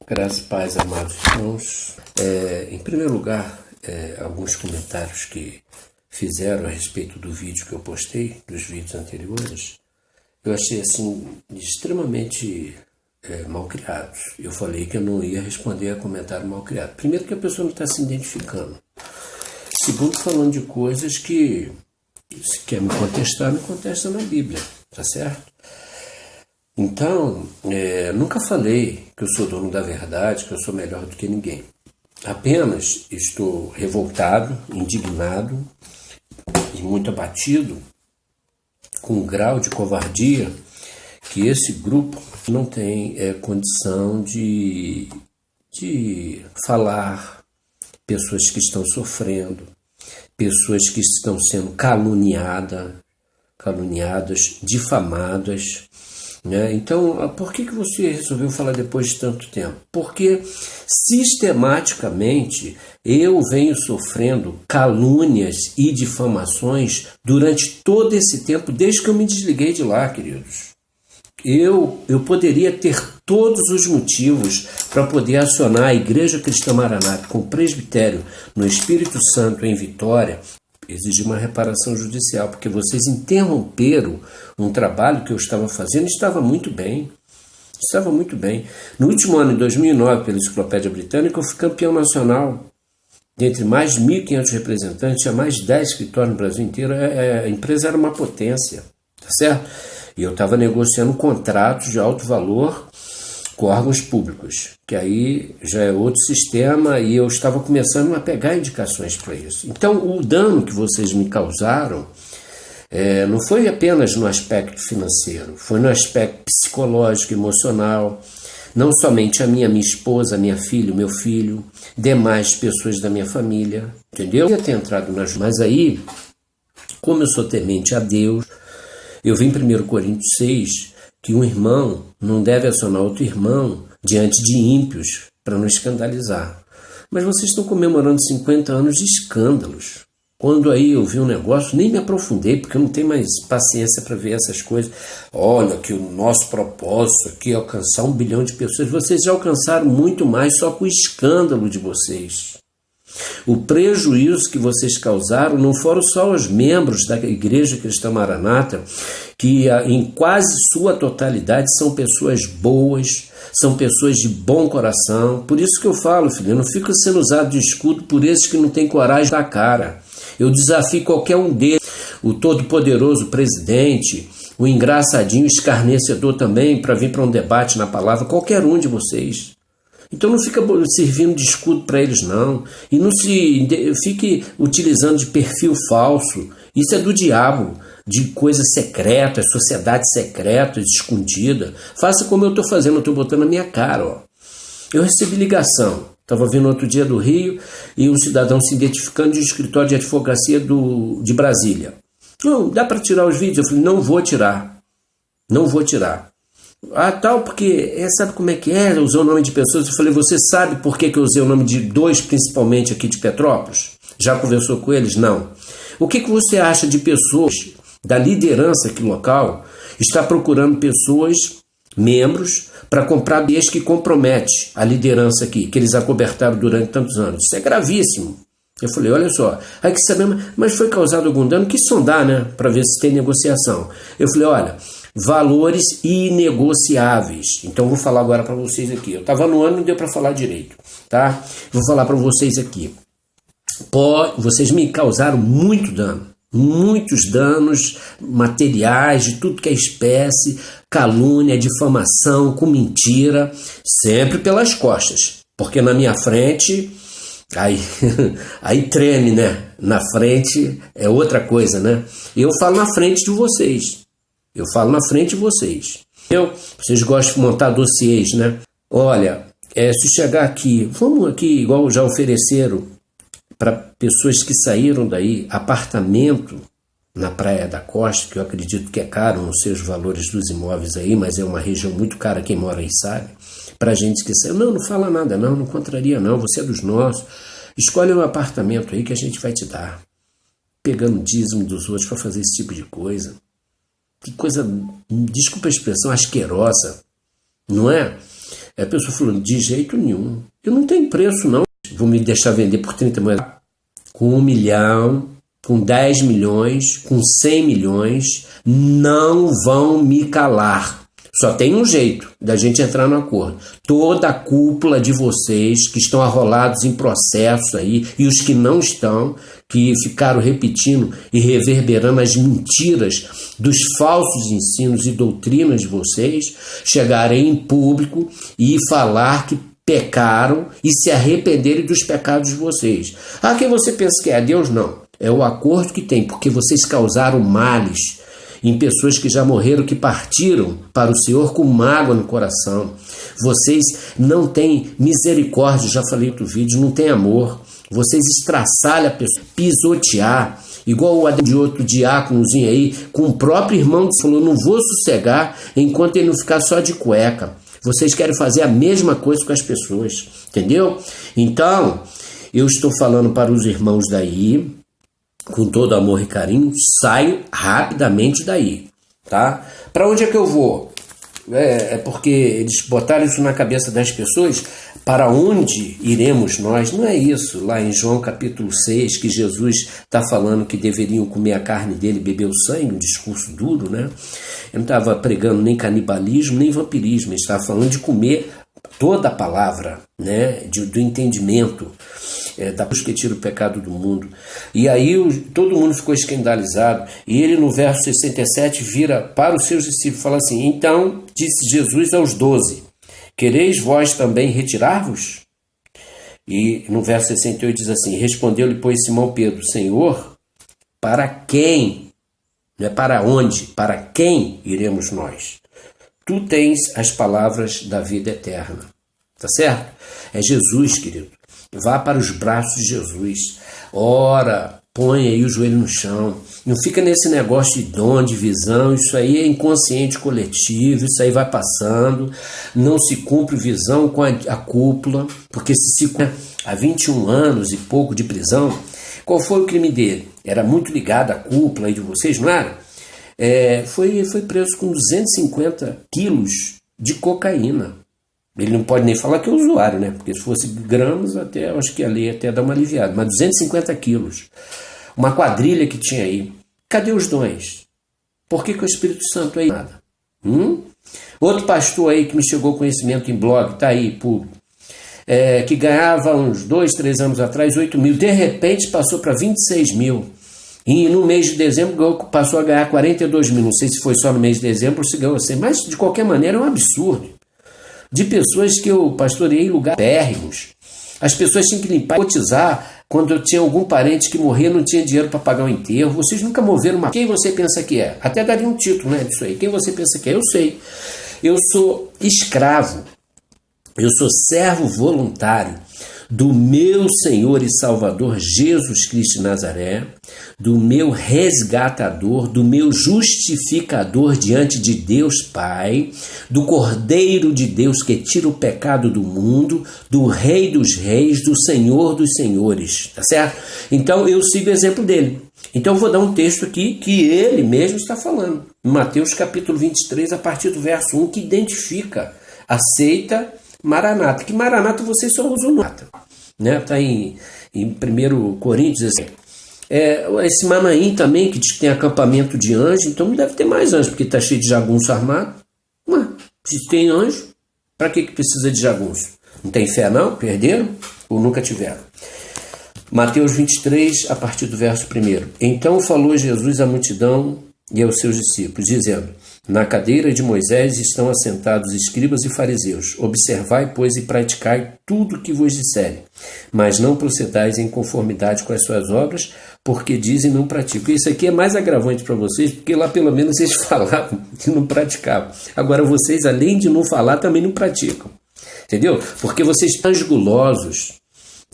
Graças e paz, amados irmãos. Em primeiro lugar, alguns comentários que fizeram a respeito do vídeo que eu postei, dos vídeos anteriores, eu achei assim extremamente mal criados. Eu falei que eu não ia responder a comentário mal criado. Primeiro, que a pessoa não está se identificando. Segundo, falando de coisas que, se quer me contesta na Bíblia, tá certo? Então, nunca falei que eu sou dono da verdade, que eu sou melhor do que ninguém. Apenas estou revoltado, indignado e muito abatido com o grau de covardia que esse grupo não tem condição de falar, pessoas que estão sofrendo, pessoas que estão sendo caluniadas, difamadas. Então, por que você resolveu falar depois de tanto tempo? Porque sistematicamente eu venho sofrendo calúnias e difamações durante todo esse tempo, desde que eu me desliguei de lá, queridos. Eu poderia ter todos os motivos para poder acionar a Igreja Cristã Maranata com presbitério no Espírito Santo em Vitória, exigir uma reparação judicial, porque vocês interromperam um trabalho que eu estava fazendo e estava muito bem. No último ano, em 2009, pela Enciclopédia Britânica, eu fui campeão nacional. Dentre mais de 1.500 representantes, tinha mais de 10 escritórios no Brasil inteiro. A empresa era uma potência, tá certo? E eu estava negociando contratos de alto valor com órgãos públicos, que aí já é outro sistema, e eu estava começando a pegar indicações para isso. Então, o dano que vocês me causaram não foi apenas no aspecto financeiro, foi no aspecto psicológico, emocional, não somente a minha esposa, minha filha, meu filho, demais pessoas da minha família, entendeu? Eu ia ter entrado nas... Mas aí, como eu sou temente a Deus, eu vi em 1 Coríntios 6 que um irmão não deve acionar outro irmão diante de ímpios para não escandalizar. Mas vocês estão comemorando 50 anos de escândalos. Quando aí eu vi um negócio, nem me aprofundei, porque eu não tenho mais paciência para ver essas coisas. Olha, que o nosso propósito aqui é alcançar 1 bilhão de pessoas. Vocês já alcançaram muito mais só com o escândalo de vocês. O prejuízo que vocês causaram não foram só os membros da Igreja Cristã Maranata, que em quase sua totalidade são pessoas boas, são pessoas de bom coração. Por isso que eu falo, filho, eu não fico sendo usado de escudo por esses que não têm coragem da cara. Eu desafio qualquer um deles, o todo-poderoso presidente, o engraçadinho escarnecedor também, para vir para um debate na palavra, qualquer um de vocês. Então não fica servindo de escudo para eles, não. E não fique utilizando de perfil falso. Isso é do diabo, de coisas secretas, sociedades secretas, escondidas. Faça como eu estou fazendo, eu estou botando na minha cara. Ó. Eu recebi ligação. Estava vindo outro dia do Rio e um cidadão se identificando de um escritório de advocacia de Brasília. Não, dá para tirar os vídeos? Eu falei, não vou tirar. Não vou tirar. Ah, tal, porque sabe como é que é? Usou o nome de pessoas. Eu falei, você sabe por que eu usei o nome de 2, principalmente aqui de Petrópolis? Já conversou com eles? Não. O que você acha de pessoas da liderança aqui local está procurando pessoas, membros, para comprar bens que compromete a liderança aqui, que eles acobertaram durante tantos anos? Isso é gravíssimo. Eu falei, olha só, aí que sabemos, mas foi causado algum dano? Que sondar, né? Para ver se tem negociação. Eu falei, olha, valores inegociáveis. Então vou falar agora para vocês aqui. Eu estava no ano e não deu para falar direito, tá? Vou falar para vocês aqui. Vocês me causaram muito dano, muitos danos materiais de tudo que é espécie, calúnia, difamação, com mentira, sempre pelas costas, porque na minha frente aí treme, né? Na frente é outra coisa, né? Eu falo na frente de vocês. Eu falo na frente de vocês. Vocês gostam de montar dossiês, né? Olha, se chegar aqui, vamos aqui, igual já ofereceram para pessoas que saíram daí, apartamento na Praia da Costa, que eu acredito que é caro, não sei os valores dos imóveis aí, mas é uma região muito cara, quem mora aí sabe. Para gente que saiu, não fala nada não contraria não, você é dos nossos. Escolhe um apartamento aí que a gente vai te dar. Pegando dízimo dos outros para fazer esse tipo de coisa. Que coisa, desculpa a expressão, asquerosa, não é? A pessoa falou, de jeito nenhum. Eu não tenho preço, não. Vou me deixar vender por 30 moedas. Com 1 milhão, com 10 milhões, com 100 milhões, não vão me calar. Só tem um jeito da gente entrar no acordo. Toda a cúpula de vocês que estão arrolados em processo aí, e os que não estão, que ficaram repetindo e reverberando as mentiras dos falsos ensinos e doutrinas de vocês, chegarem em público e falar que pecaram e se arrependerem dos pecados de vocês. Ah, quem você pensa que é? Deus? Não. É o acordo que tem, porque vocês causaram males em pessoas que já morreram, que partiram para o Senhor com mágoa no coração. Vocês não têm misericórdia, já falei no outro vídeo, não tem amor. Vocês estraçalham a pessoa, pisotear, igual o de outro diáconozinho aí, com o próprio irmão que falou, não vou sossegar enquanto ele não ficar só de cueca. Vocês querem fazer a mesma coisa com as pessoas, entendeu? Então, eu estou falando para os irmãos daí, com todo amor e carinho, saio rapidamente daí, tá? Para onde é que eu vou? É porque eles botaram isso na cabeça das pessoas. Para onde iremos nós? Não é isso. Lá em João capítulo 6, que Jesus está falando que deveriam comer a carne dele e beber o sangue, um discurso duro, né? Ele não estava pregando nem canibalismo, nem vampirismo. Ele estava falando de comer toda a palavra, né? Do entendimento. Da luz que tira o pecado do mundo. E aí todo mundo ficou escandalizado. E ele no verso 67 vira para os seus discípulos e fala assim, então disse Jesus aos 12, quereis vós também retirar-vos? E no verso 68 diz assim, respondeu-lhe pois Simão Pedro, Senhor, para quem? Não é para onde? Para quem iremos nós? Tu tens as palavras da vida eterna. Tá certo? É Jesus, querido. Vá para os braços de Jesus. Ora, põe aí o joelho no chão. Não fica nesse negócio de dom, de visão. Isso aí é inconsciente coletivo. Isso aí vai passando. Não se cumpre visão com a cúpula. Porque se há 21 anos e pouco de prisão, qual foi o crime dele? Era muito ligado à cúpula aí de vocês, não era? Foi preso com 250 quilos de cocaína. Ele não pode nem falar que é usuário, né? Porque se fosse gramas, até acho que a lei até dá uma aliviada. Mas 250 quilos. Uma quadrilha que tinha aí. Cadê os dons? Por que o Espírito Santo aí nada? Outro pastor aí que me chegou conhecimento em blog, tá aí, público, que ganhava uns 2, 3 anos atrás 8 mil. De repente passou para 26 mil. E no mês de dezembro passou a ganhar 42 mil. Não sei se foi só no mês de dezembro ou se ganhou assim. Mas de qualquer maneira é um absurdo. De pessoas que eu pastoreei em lugares pérrimos. As pessoas tinham que limpar e cotizar quando eu tinha algum parente que morria e não tinha dinheiro para pagar o enterro. Vocês nunca moveram uma... Quem você pensa que é? Até daria um título, né, disso aí. Quem você pensa que é? Eu sei. Eu sou escravo. Eu sou servo voluntário do meu Senhor e Salvador Jesus Cristo de Nazaré, do meu resgatador, do meu justificador diante de Deus Pai, do Cordeiro de Deus que tira o pecado do mundo, do Rei dos Reis, do Senhor dos Senhores, tá certo? Então eu sigo o exemplo dele. Então eu vou dar um texto aqui que ele mesmo está falando, em Mateus capítulo 23, a partir do verso 1, que identifica a seita Maranata, que Maranata vocês só usam no Maranata, né? Está em 1 Coríntios, assim. Esse Manaim também, que diz que tem acampamento de anjo, então não deve ter mais anjo, porque está cheio de jagunço armado. Mas, se tem anjo, para que precisa de jagunço? Não tem fé não? Perderam? Ou nunca tiveram? Mateus 23, a partir do verso 1. Então falou Jesus à multidão e aos seus discípulos, dizendo, na cadeira de Moisés estão assentados escribas e fariseus. Observai, pois, e praticai tudo o que vos disserem, mas não procedais em conformidade com as suas obras, porque dizem e não praticam. Isso aqui é mais agravante para vocês, porque lá pelo menos eles falavam e não praticavam. Agora vocês, além de não falar, também não praticam. Entendeu? Porque vocês estão gulosos.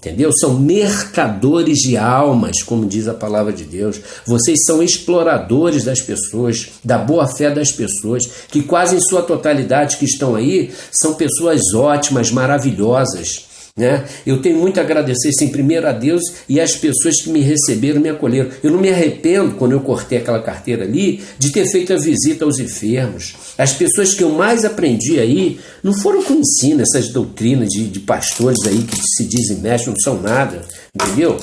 Entendeu? São mercadores de almas, como diz a palavra de Deus. Vocês são exploradores das pessoas, da boa-fé das pessoas, que quase em sua totalidade que estão aí, são pessoas ótimas, maravilhosas, né? Eu tenho muito a agradecer, sim, primeiro a Deus e às pessoas que me receberam, me acolheram. Eu não me arrependo, quando eu cortei aquela carteira ali, de ter feito a visita aos enfermos. As pessoas que eu mais aprendi aí não foram com ensino, essas doutrinas de pastores aí que se dizem mestres, não são nada, entendeu?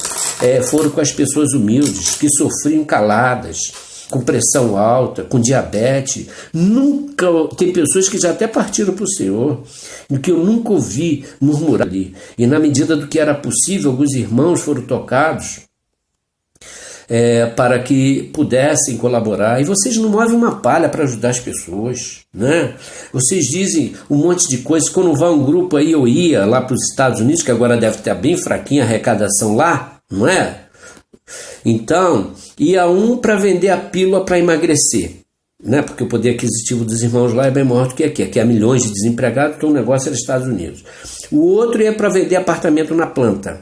Foram com as pessoas humildes, que sofriam caladas, com pressão alta, com diabetes. Nunca tem pessoas que já até partiram para o Senhor, que eu nunca ouvi murmurar ali. E na medida do que era possível, alguns irmãos foram tocados para que pudessem colaborar. E vocês não movem uma palha para ajudar as pessoas, né? Vocês dizem um monte de coisas. Quando vai um grupo aí, eu ia lá para os Estados Unidos, que agora deve estar bem fraquinha a arrecadação lá, não é? Então, ia um para vender a pílula para emagrecer, né? Porque o poder aquisitivo dos irmãos lá é bem maior do que aqui. Aqui há milhões de desempregados, então o negócio é dos Estados Unidos. O outro ia para vender apartamento na planta.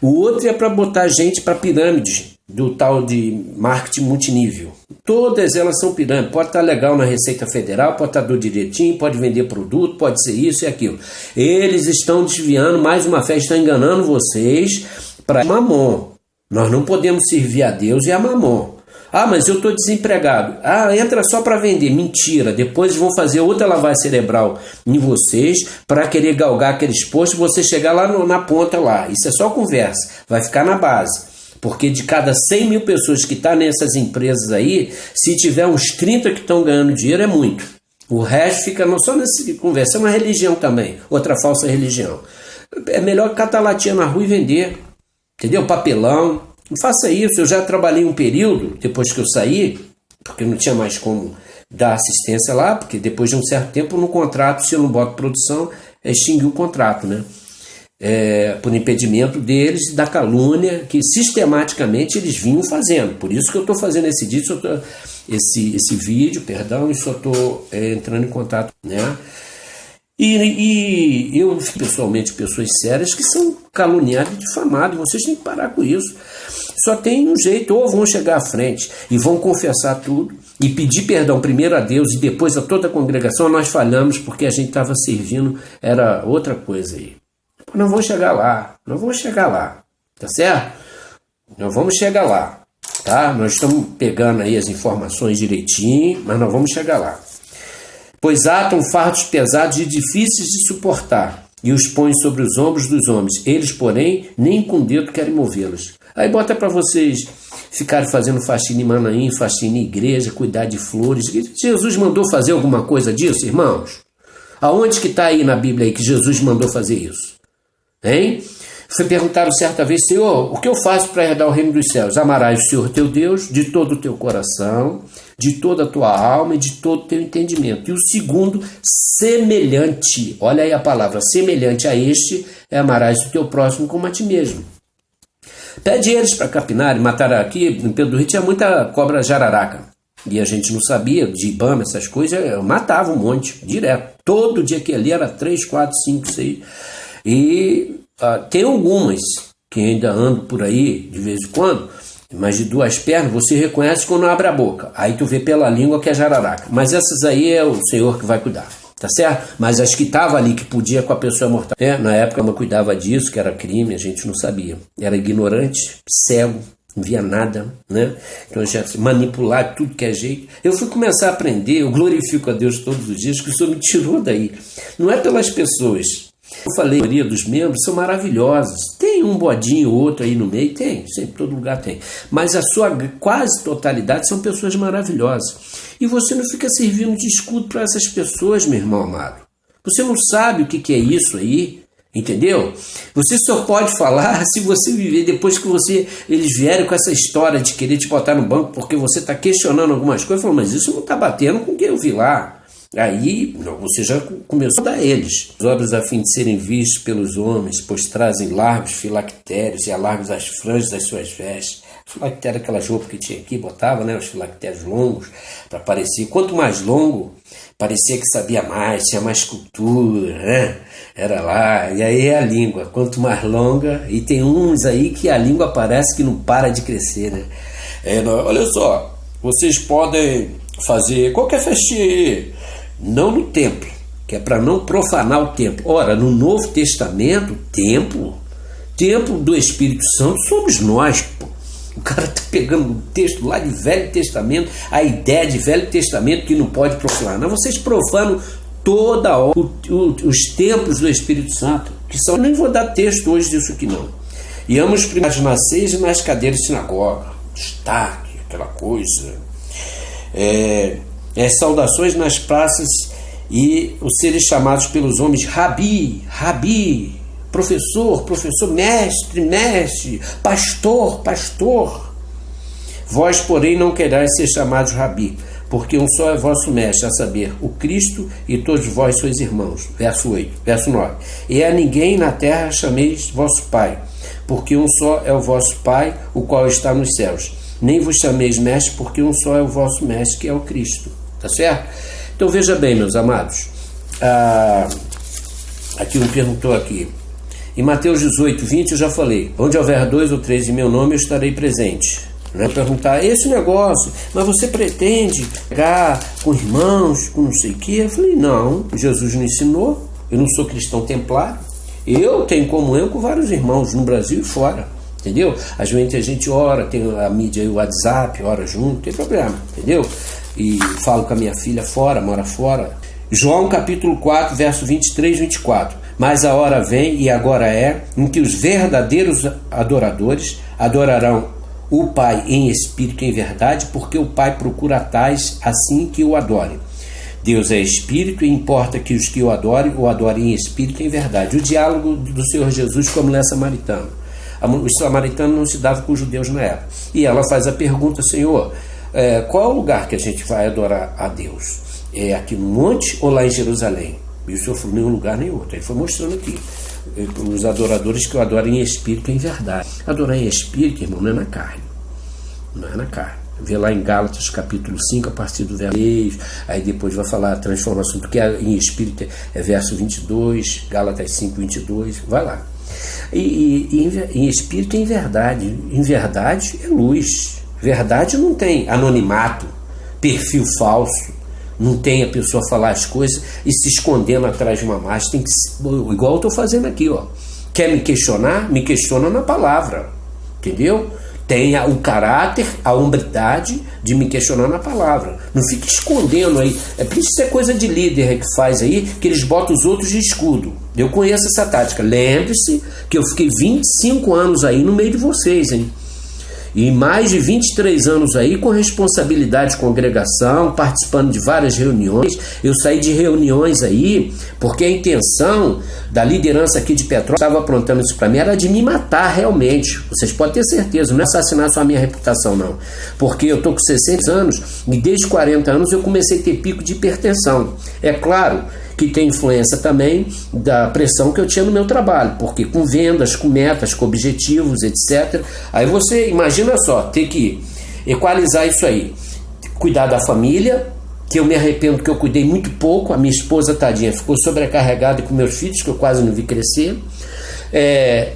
O outro ia para botar gente para pirâmide, do tal de marketing multinível. Todas elas são pirâmides. Pode estar legal na Receita Federal, pode estar do direitinho, pode vender produto, pode ser isso e aquilo. Eles estão desviando, mais uma vez, estão enganando vocês para mamon. Nós não podemos servir a Deus e a mamon. Ah, mas eu estou desempregado. Ah, entra só para vender. Mentira. Depois vão fazer outra lavagem cerebral em vocês para querer galgar aqueles postos e você chegar lá na ponta lá. Isso é só conversa. Vai ficar na base. Porque de cada 100 mil pessoas que estão nessas empresas aí, se tiver uns 30 que estão ganhando dinheiro, é muito. O resto fica não só nessa conversa. É uma religião também. Outra falsa religião. É melhor catar latinha na rua e vender. Entendeu? Papelão. Não faça isso. Eu já trabalhei um período, depois que eu saí, porque não tinha mais como dar assistência lá, porque depois de um certo tempo no contrato, se eu não boto produção, extinguiu o contrato, né? Por impedimento deles, da calúnia que sistematicamente eles vinham fazendo. Por isso que eu estou fazendo esse vídeo, perdão, e só estou entrando em contato, né? E eu, pessoalmente, pessoas sérias que são caluniadas e difamadas, e vocês têm que parar com isso. Só tem um jeito, ou vão chegar à frente e vão confessar tudo, e pedir perdão primeiro a Deus e depois a toda a congregação. Nós falhamos porque a gente estava servindo, era outra coisa aí. Nós vamos chegar lá, tá certo? Nós vamos chegar lá, tá? Nós estamos pegando aí as informações direitinho, mas nós vamos chegar lá. Pois atam fardos pesados e difíceis de suportar, e os põem sobre os ombros dos homens. Eles, porém, nem com dedo querem movê-los. Aí bota para vocês ficarem fazendo faxina em Manaim, faxina em igreja, cuidar de flores. Jesus mandou fazer alguma coisa disso, irmãos? Aonde que está aí na Bíblia aí que Jesus mandou fazer isso? Hein? Foi perguntaram certa vez: Senhor, o que eu faço para herdar o reino dos céus? Amarás o Senhor teu Deus de todo o teu coração, de toda a tua alma e de todo o teu entendimento. E o segundo, semelhante, olha aí a palavra, semelhante a este, é amarás o teu próximo como a ti mesmo. Pede eles para capinar e matar. Aqui em Pedro do Rio tinha muita cobra jararaca. E a gente não sabia, de Ibama, essas coisas, eu matava um monte, direto. Todo dia que ali era 3, 4, 5, 6. E tem algumas que ainda andam por aí de vez em quando, mas de duas pernas você reconhece quando abre a boca. Aí tu vê pela língua que é jararaca. Mas essas aí é o Senhor que vai cuidar, tá certo? Mas as que estavam ali, que podia com a pessoa mortal. Na época ela cuidava disso, que era crime, a gente não sabia. Era ignorante, cego, não via nada, né? Então já manipular tudo que é jeito. Eu fui começar a aprender, eu glorifico a Deus todos os dias, que o Senhor me tirou daí. Não é pelas pessoas. Eu falei, a maioria dos membros são maravilhosos. Tem um bodinho ou outro aí no meio, tem, sempre, todo lugar tem. Mas a sua quase totalidade são pessoas maravilhosas. E você não fica servindo de escudo para essas pessoas, meu irmão amado. Você não sabe o que é isso aí, entendeu? Você só pode falar se você viver depois que eles vierem com essa história de querer te botar no banco porque você está questionando algumas coisas. Falo, mas isso não está batendo com o que eu vi lá. Aí você já começou a dar eles. As obras a fim de serem vistos pelos homens, pois trazem largos filactérios e alargos as franjas das suas vestes. Filactério, aquelas roupas que tinha aqui, botava, né, os filactérios longos, para parecer. Quanto mais longo, parecia que sabia mais, tinha mais cultura, né? Era lá. E aí é a língua, quanto mais longa, e tem uns aí que a língua parece que não para de crescer, né? Olha só, vocês podem fazer qualquer festinha aí, não no templo, que é para não profanar o templo. Ora, no Novo Testamento, templo do Espírito Santo somos nós, pô. O cara está pegando um texto lá de Velho Testamento, a ideia de Velho Testamento que não pode profanar. Vocês profanam toda hora os templos do Espírito Santo, que são, nem vou dar texto hoje disso aqui não. E amo os primeiros nas ceias e nas cadeiras de sinagoga, destaque, aquela coisa. Saudações nas praças e os seres chamados pelos homens Rabi, professor, mestre, pastor. Vós, porém, não querais ser chamados Rabi, porque um só é vosso mestre, a saber, o Cristo, e todos vós sois irmãos. Verso 8, verso 9. E a ninguém na terra chameis vosso Pai, porque um só é o vosso Pai, o qual está nos céus. Nem vos chameis mestre, porque um só é o vosso mestre, que é o Cristo. Tá certo? Então veja bem, meus amados. Aqui um perguntou aqui. Em Mateus 18, 20 eu já falei. Onde houver 2 ou 3 em meu nome, eu estarei presente. Não perguntar, esse negócio, mas você pretende pegar com irmãos, com não sei o quê? Eu falei, não, Jesus não ensinou, eu não sou cristão templário, eu tenho comunhão com vários irmãos no Brasil e fora, entendeu? Às vezes a gente ora, tem a mídia aí, o WhatsApp, ora junto, não tem problema, entendeu? E falo com a minha filha fora, mora fora. João capítulo 4, verso 23 e 24. Mas a hora vem, e agora é, em que os verdadeiros adoradores adorarão o Pai em espírito e em verdade, porque o Pai procura tais assim que o adorem. Deus é espírito e importa que os que o adorem em espírito e em verdade. O diálogo do Senhor Jesus com a mulher samaritana. Os samaritanos não se davam com os judeus na época. E ela faz a pergunta, Senhor, qual é o lugar que a gente vai adorar a Deus? É aqui no monte ou lá em Jerusalém? E o Senhor falou, nenhum lugar nem outro. Ele foi mostrando aqui. Os adoradores que o adoram em espírito e em verdade. Adorar em espírito, irmão, não é na carne. Não é na carne. Vê lá em Gálatas capítulo 5, a partir do verso 3, aí depois vai falar a transformação, porque em espírito é verso 22, Gálatas 5, 22, vai lá. E em espírito é em verdade. Em verdade é luz. Verdade não tem anonimato, perfil falso. Não tem a pessoa falar as coisas e se escondendo atrás de uma máscara. Tem que, igual eu estou fazendo aqui, ó. Quer me questionar? Me questiona na palavra. Entendeu? Tenha o caráter, a hombridade de me questionar na palavra. Não fique escondendo aí. Isso é coisa de líder que faz aí, que eles botam os outros de escudo. Eu conheço essa tática. Lembre-se que eu fiquei 25 anos aí no meio de vocês, hein? E mais de 23 anos aí com responsabilidade de congregação, participando de várias reuniões. Eu saí de reuniões aí porque a intenção da liderança aqui de Petrópolis estava aprontando isso para mim, era de me matar realmente. Vocês podem ter certeza, não é assassinar só a minha reputação não. Porque eu estou com 60 anos e desde 40 anos eu comecei a ter pico de hipertensão. É claro que tem influência também da pressão que eu tinha no meu trabalho, porque com vendas, com metas, com objetivos, etc. Aí você, imagina só, ter que equalizar isso aí. Cuidar da família, que eu me arrependo que eu cuidei muito pouco, a minha esposa, tadinha, ficou sobrecarregada com meus filhos, que eu quase não vi crescer.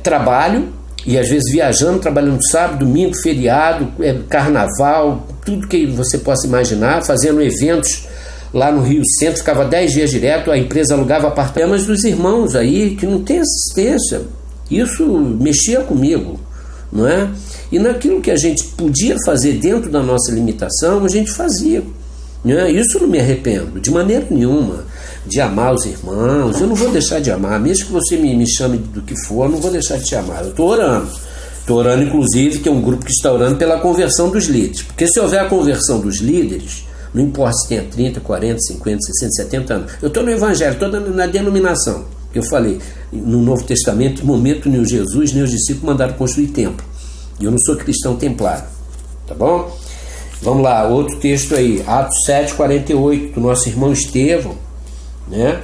Trabalho, e às vezes viajando, trabalhando sábado, domingo, feriado, carnaval, tudo que você possa imaginar, fazendo eventos lá no Rio Centro, ficava 10 dias direto, a empresa alugava apartamentos dos irmãos aí, que não tem assistência. Isso mexia comigo, não é? E naquilo que a gente podia fazer dentro da nossa limitação, a gente fazia. Não é? Isso eu não me arrependo, de maneira nenhuma, de amar os irmãos. Eu não vou deixar de amar, mesmo que você me chame do que for, eu não vou deixar de te amar. Eu estou orando. Estou orando, inclusive, que é um grupo que está orando pela conversão dos líderes. Porque se houver a conversão dos líderes, não importa se tenha 30, 40, 50, 60, 70 anos. Eu estou no Evangelho, estou na denominação. Eu falei, no Novo Testamento, no momento nem o Jesus nem os discípulos mandaram construir templo. E eu não sou cristão templário. Tá bom? Vamos lá, outro texto aí. Atos 7, 48, do nosso irmão Estevão. Né?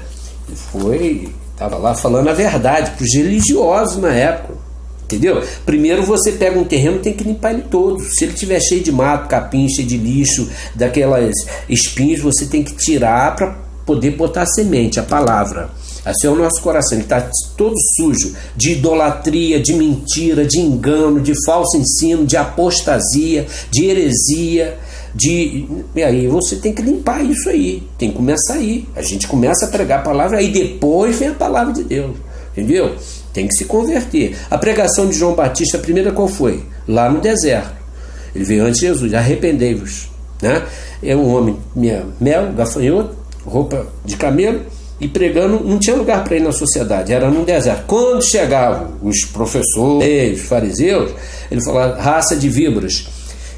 Estava lá falando a verdade para os religiosos na época. Entendeu? Primeiro você pega um terreno, tem que limpar ele todo. Se ele estiver cheio de mato, capim, cheio de lixo, daquelas espinhos, você tem que tirar para poder botar a semente, a palavra. Assim é o nosso coração, ele está todo sujo de idolatria, de mentira, de engano, de falso ensino, de apostasia, de heresia, E aí você tem que limpar isso aí, tem que começar aí. A gente começa a pregar a palavra, aí depois vem a palavra de Deus, entendeu? Tem que se converter. A pregação de João Batista, a primeira qual foi? Lá no deserto. Ele veio antes de Jesus, arrependei-vos, né? É um homem, mel, gafanhoto, roupa de camelo, e pregando, não tinha lugar para ir na sociedade, era num deserto. Quando chegavam os professores, os fariseus, ele falava: raça de víboras,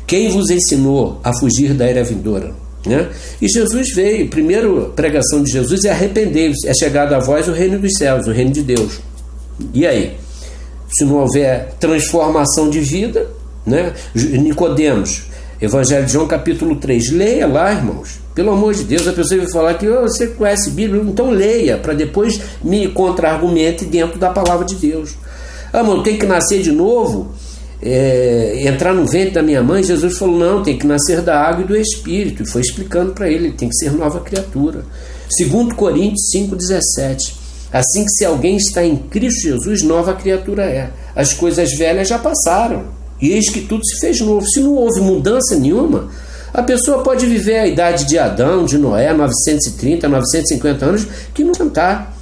quem vos ensinou a fugir da era vindoura? Né? E Jesus veio, a primeira pregação de Jesus é: arrependei-vos, é chegado a vós o reino dos céus, o reino de Deus. E aí? Se não houver transformação de vida, né? Nicodemos, Evangelho de João capítulo 3, leia lá, irmãos, pelo amor de Deus. A pessoa vai falar que você conhece Bíblia, então leia, para depois me contra-argumente dentro da palavra de Deus. Mano, tem que nascer de novo, entrar no ventre da minha mãe. Jesus falou: não, tem que nascer da água e do Espírito, e foi explicando para ele tem que ser nova criatura. 2 Coríntios 5,17, assim que se alguém está em Cristo Jesus, nova criatura é, as coisas velhas já passaram, e eis que tudo se fez novo. Se não houve mudança nenhuma, a pessoa pode viver a idade de Adão, de Noé, 930, 950 anos, que não cantar,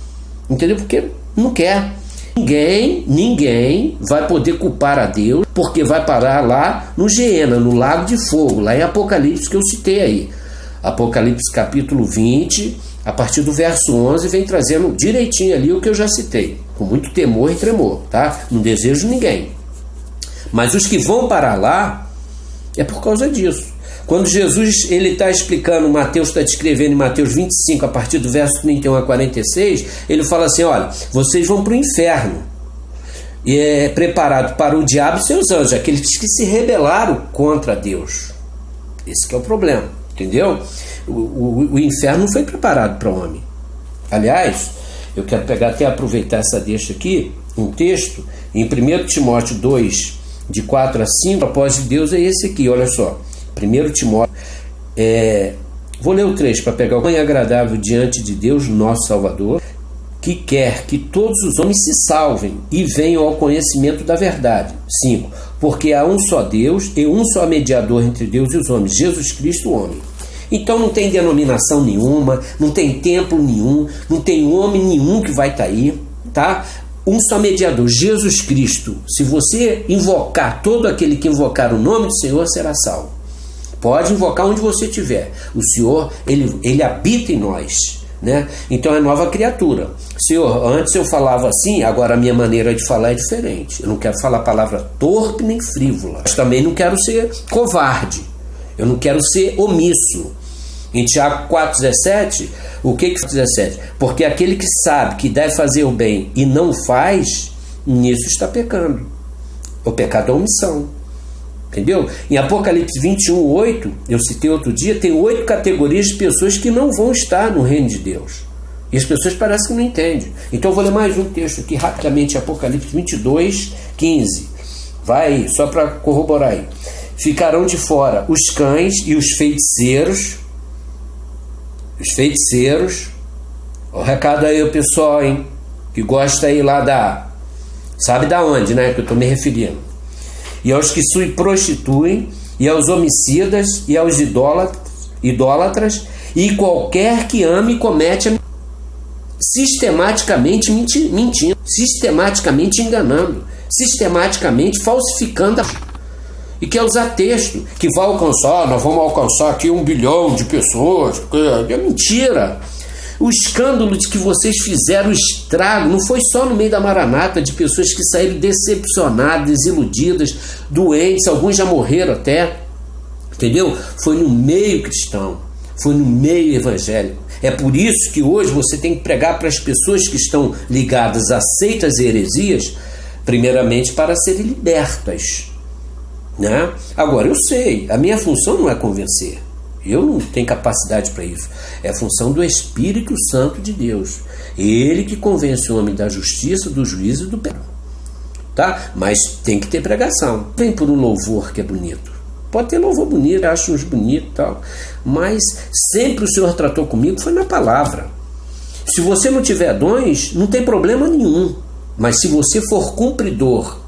entendeu? Porque não quer. Ninguém vai poder culpar a Deus, porque vai parar lá no Geena, no lago de fogo, lá em Apocalipse, que eu citei aí. Apocalipse capítulo 20, a partir do verso 11, vem trazendo direitinho ali o que eu já citei, com muito temor e tremor, tá? Não desejo ninguém. Mas os que vão parar lá é por causa disso. Quando Jesus está explicando, Mateus está descrevendo em Mateus 25, a partir do verso 31 a 46, ele fala assim: olha, vocês vão para o inferno, e é preparado para o diabo e seus anjos, aqueles que se rebelaram contra Deus. Esse que é o problema, entendeu? O inferno não foi preparado para o homem. Aliás, eu quero aproveitar essa deixa aqui, um texto, em 1 Timóteo 2, de 4 a 5, o propósito de Deus é esse aqui, olha só. 1 Timóteo, vou ler o 3 para pegar o bem agradável diante de Deus, nosso Salvador, que quer que todos os homens se salvem e venham ao conhecimento da verdade. 5. Porque há um só Deus e um só mediador entre Deus e os homens, Jesus Cristo, o homem. Então não tem denominação nenhuma, não tem templo nenhum, não tem homem nenhum que vai estar aí, tá? Um só mediador, Jesus Cristo. Se você invocar, todo aquele que invocar o nome do Senhor será salvo. Pode invocar onde você estiver. O Senhor, ele habita em nós, né? Então é nova criatura. Senhor, antes eu falava assim, agora a minha maneira de falar é diferente. Eu não quero falar a palavra torpe nem frívola. Mas também não quero ser covarde. Eu não quero ser omisso. Em Tiago 4,17, o que 17? Porque aquele que sabe que deve fazer o bem e não faz, nisso está pecando. O pecado é omissão. Entendeu? Em Apocalipse 21:8, eu citei outro dia, tem 8 categorias de pessoas que não vão estar no reino de Deus. E as pessoas parecem que não entendem. Então eu vou ler mais um texto aqui rapidamente, Apocalipse 22:15. Vai aí, só para corroborar aí. Ficarão de fora os cães e os feiticeiros. Os feiticeiros. O recado aí, o pessoal, hein? Que gosta aí lá da... Sabe da onde, né? Que eu estou me referindo. E aos que se prostituem, e aos homicidas, e aos idólatras, e qualquer que ame e comete sistematicamente mentindo, sistematicamente enganando, sistematicamente falsificando, e quer usar texto que vai alcançar, nós vamos alcançar aqui 1 bilhão de pessoas. É mentira. O escândalo de que vocês fizeram, o estrago, não foi só no meio da maranata, de pessoas que saíram decepcionadas, desiludidas, doentes, alguns já morreram até, entendeu? Foi no meio cristão, foi no meio evangélico. É por isso que hoje você tem que pregar para as pessoas que estão ligadas a seitas e heresias, primeiramente para serem libertas, né? Agora, eu sei, a minha função não é convencer. Eu não tenho capacidade para isso. É a função do Espírito Santo de Deus. Ele que convence o homem da justiça, do juízo e do pecado. Tá? Mas tem que ter pregação. Vem por um louvor que é bonito. Pode ter louvor bonito, acho uns bonitos e tal. Mas sempre o Senhor tratou comigo foi na palavra. Se você não tiver dons, não tem problema nenhum. Mas se você for cumpridor,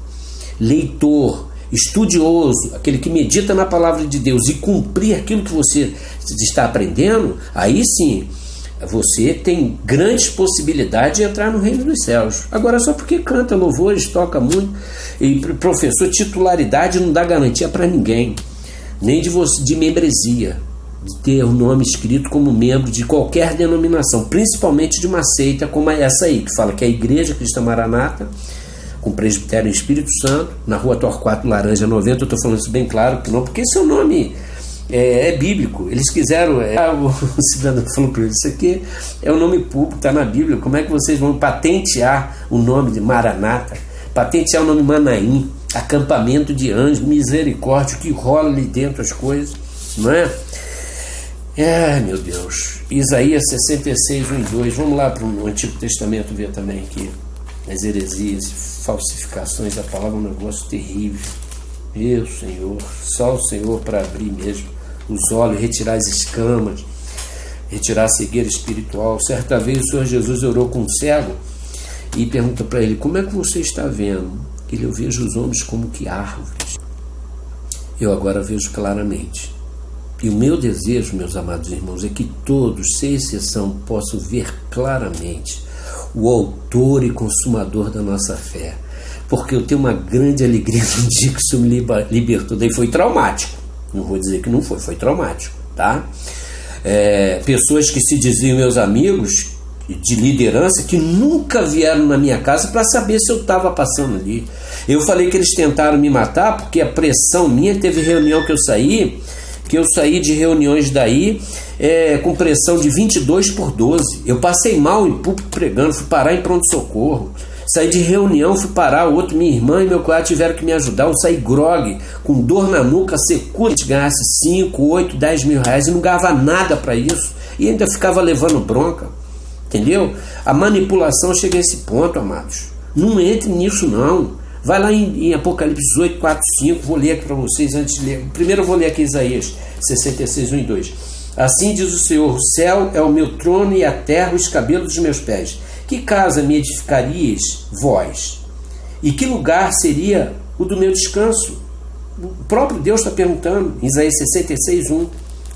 leitor, estudioso, aquele que medita na palavra de Deus e cumprir aquilo que você está aprendendo, aí sim, você tem grandes possibilidades de entrar no reino dos céus. Agora, só porque canta louvores, toca muito, e professor, titularidade não dá garantia para ninguém, nem de membresia, de ter o nome escrito como membro de qualquer denominação, principalmente de uma seita como essa aí, que fala que é a Igreja Cristã Maranata, com presbitério e Espírito Santo, na Rua Torquato Laranja 90, eu estou falando isso bem claro, que não, porque seu nome é bíblico. Eles quiseram, o cidadão falou para ele, isso aqui é o nome público, está na Bíblia, como é que vocês vão patentear o nome de Maranata, patentear o nome Manaim, acampamento de anjos, misericórdia, que rola ali dentro as coisas, não é? Meu Deus, Isaías 66, 1 e 2, vamos lá para o Antigo Testamento ver também aqui, as heresias, falsificações da palavra, um negócio terrível. Meu Senhor, só o Senhor para abrir mesmo os olhos, retirar as escamas, retirar a cegueira espiritual. Certa vez o Senhor Jesus orou com um cego e pergunta para ele, como é que você está vendo? Ele, eu vejo os homens como que árvores. Eu agora vejo claramente. E o meu desejo, meus amados irmãos, é que todos, sem exceção, possam ver claramente o autor e consumador da nossa fé. Porque eu tenho uma grande alegria no dia que o Senhor me libertou. Daí foi traumático. Não vou dizer que não foi, foi traumático, tá? Pessoas que se diziam meus amigos de liderança, que nunca vieram na minha casa para saber se eu estava passando ali. Eu falei que eles tentaram me matar porque a pressão minha, teve reunião que eu saí de reuniões daí com pressão de 22/12. Eu passei mal em público pregando, fui parar em pronto-socorro. Saí de reunião, fui parar, minha irmã e meu cunhado tiveram que me ajudar. Eu saí grogue, com dor na nuca, secura. A gente ganhasse 5, 8, 10 mil reais e não ganhava nada para isso. E ainda ficava levando bronca. Entendeu? A manipulação chega a esse ponto, amados. Não entre nisso, não. Vai lá em Apocalipse 18, 4, 5. Vou ler aqui para vocês antes de ler. Primeiro eu vou ler aqui Isaías 66, 1 e 2. Assim diz o Senhor, o céu é o meu trono e a terra os cabelos dos meus pés. Que casa me edificarias, vós? E que lugar seria o do meu descanso? O próprio Deus está perguntando, em Isaías 66, 1.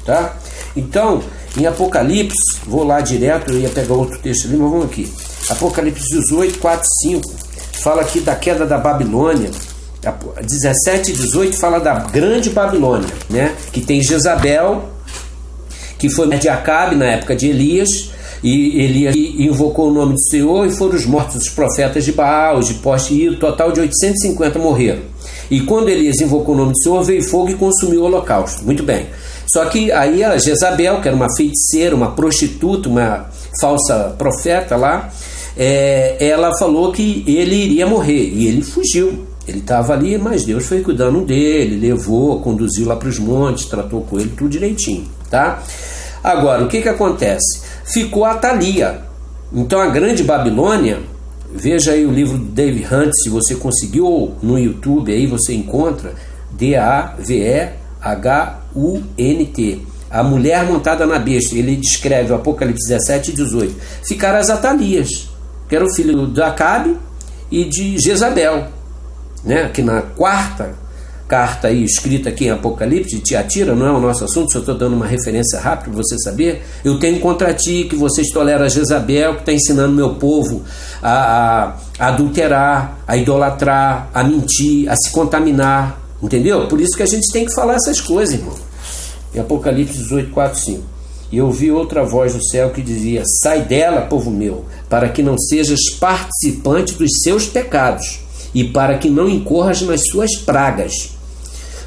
Tá? Então, em Apocalipse, vou lá direto, eu ia pegar outro texto ali, mas vamos aqui. Apocalipse 18, 4, 5, fala aqui da queda da Babilônia. 17 e 18 fala da grande Babilônia, né? Que tem Jezabel, que foi de Acabe na época de Elias, e Elias invocou o nome do Senhor, e foram os mortos dos profetas de Baal, de Poste, e o total de 850 morreram. E quando Elias invocou o nome do Senhor, veio fogo e consumiu o holocausto. Muito bem. Só que aí a Jezabel, que era uma feiticeira, uma prostituta, uma falsa profeta lá, ela falou que ele iria morrer, e ele fugiu. Ele estava ali, mas Deus foi cuidando dele, levou, conduziu lá para os montes, tratou com ele tudo direitinho, tá? Agora, o que acontece? Ficou Atalia. Então a grande Babilônia, veja aí o livro do David Hunt, se você conseguiu, ou no YouTube aí você encontra, Davehunt, a mulher montada na besta. Ele descreve o Apocalipse 17 e 18. Ficaram as Atalias, que era o filho de Acabe e de Jezabel, né? Que na quarta carta aí, escrita aqui em Apocalipse, de Tiatira, não é o nosso assunto, só estou dando uma referência rápida para você saber. Eu tenho contra ti que vocês toleram a Jezabel, que está ensinando meu povo a adulterar, a idolatrar, a mentir, a se contaminar, entendeu? Por isso que a gente tem que falar essas coisas, irmão. Em Apocalipse 18, 4, 5. E eu ouvi outra voz do céu que dizia: sai dela, povo meu, para que não sejas participante dos seus pecados, e para que não incorras nas suas pragas,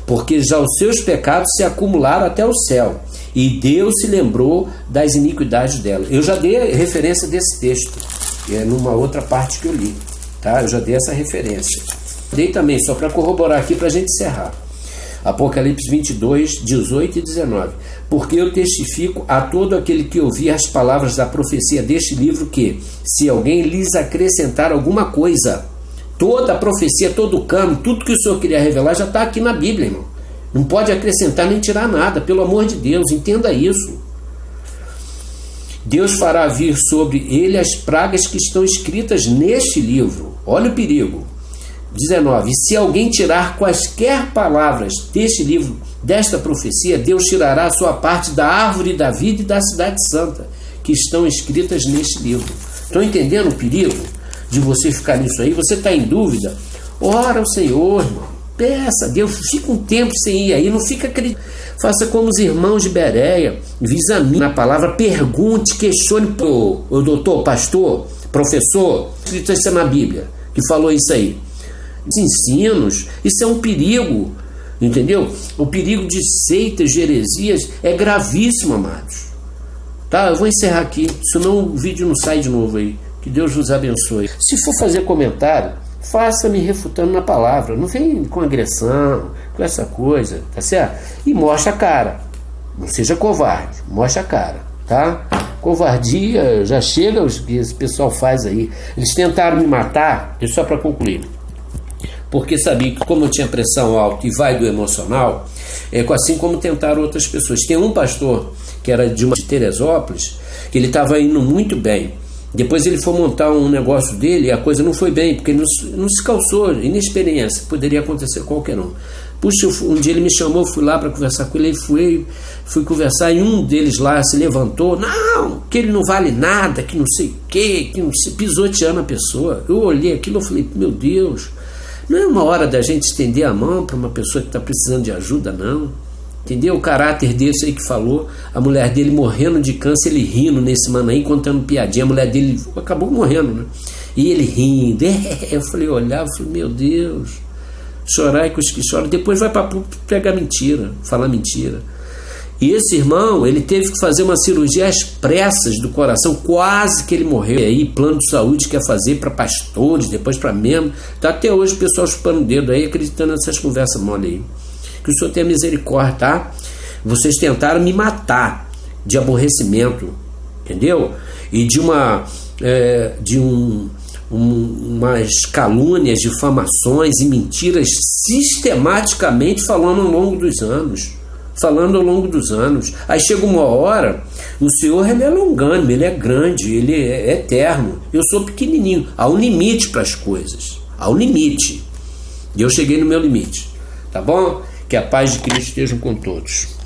porque já os seus pecados se acumularam até o céu, e Deus se lembrou das iniquidades dela. Eu já dei a referência desse texto, numa outra parte que eu li, tá? Eu já dei essa referência. Dei também, só para corroborar aqui, para a gente encerrar. Apocalipse 22, 18 e 19. Porque eu testifico a todo aquele que ouvir as palavras da profecia deste livro que, se alguém lhes acrescentar alguma coisa, toda a profecia, todo o caminho, tudo que o Senhor queria revelar já está aqui na Bíblia, irmão. Não pode acrescentar nem tirar nada, pelo amor de Deus, entenda isso. Deus fará vir sobre ele as pragas que estão escritas neste livro. Olha o perigo. 19. Se alguém tirar quaisquer palavras deste livro, desta profecia, Deus tirará a sua parte da árvore da vida e da cidade santa, que estão escritas neste livro. Estão entendendo o perigo de você ficar nisso aí? Você está em dúvida? Ora ao Senhor, irmão. Peça a Deus, fica um tempo sem ir aí, não fica acreditando. Faça como os irmãos de Bereia, examine a palavra, pergunte, questione. O doutor, pastor, professor, escrito isso na Bíblia, que falou isso aí. Os ensinos, isso é um perigo, entendeu? O perigo de seitas, de heresias é gravíssimo, amados. Tá, eu vou encerrar aqui, senão o vídeo não sai de novo aí. Que Deus vos abençoe. Se for fazer comentário, faça-me refutando na palavra. Não vem com agressão, com essa coisa, tá certo? E mostra a cara. Não seja covarde, mostra a cara, tá? Covardia já chega, o que esse pessoal faz aí. Eles tentaram me matar, só para concluir. Porque sabia que como eu tinha pressão alta e vai do emocional, assim como tentaram outras pessoas. Tem um pastor que era de Teresópolis, que ele estava indo muito bem. Depois ele foi montar um negócio dele e a coisa não foi bem, porque ele não se calçou, inexperiência, poderia acontecer qualquer um. Puxa, um dia ele me chamou, fui lá para conversar com ele, fui conversar e um deles lá se levantou, não, que ele não vale nada, que não sei o que não sei, pisoteando a pessoa. Eu olhei aquilo e falei, meu Deus, não é uma hora da gente estender a mão para uma pessoa que está precisando de ajuda, não. Entendeu? O caráter desse aí que falou, a mulher dele morrendo de câncer, ele rindo nesse Manaim, contando piadinha, a mulher dele acabou morrendo, né? E ele rindo, eu falei, olhava, meu Deus, chorar com os que choram, depois vai para pegar mentira, falar mentira. E esse irmão, ele teve que fazer uma cirurgia às pressas do coração, quase que ele morreu. E aí, plano de saúde quer fazer para pastores, depois para membros, tá até hoje o pessoal chupando o dedo aí, acreditando nessas conversas mole aí. Que o Senhor tenha misericórdia, tá? Vocês tentaram me matar de aborrecimento, entendeu? E de umas calúnias, difamações e mentiras sistematicamente falando ao longo dos anos. Aí chega uma hora, o Senhor, ele é longânime, ele é grande, ele é eterno. Eu sou pequenininho. Há um limite para as coisas. Há um limite. E eu cheguei no meu limite. Tá bom? Que a paz de Cristo esteja com todos.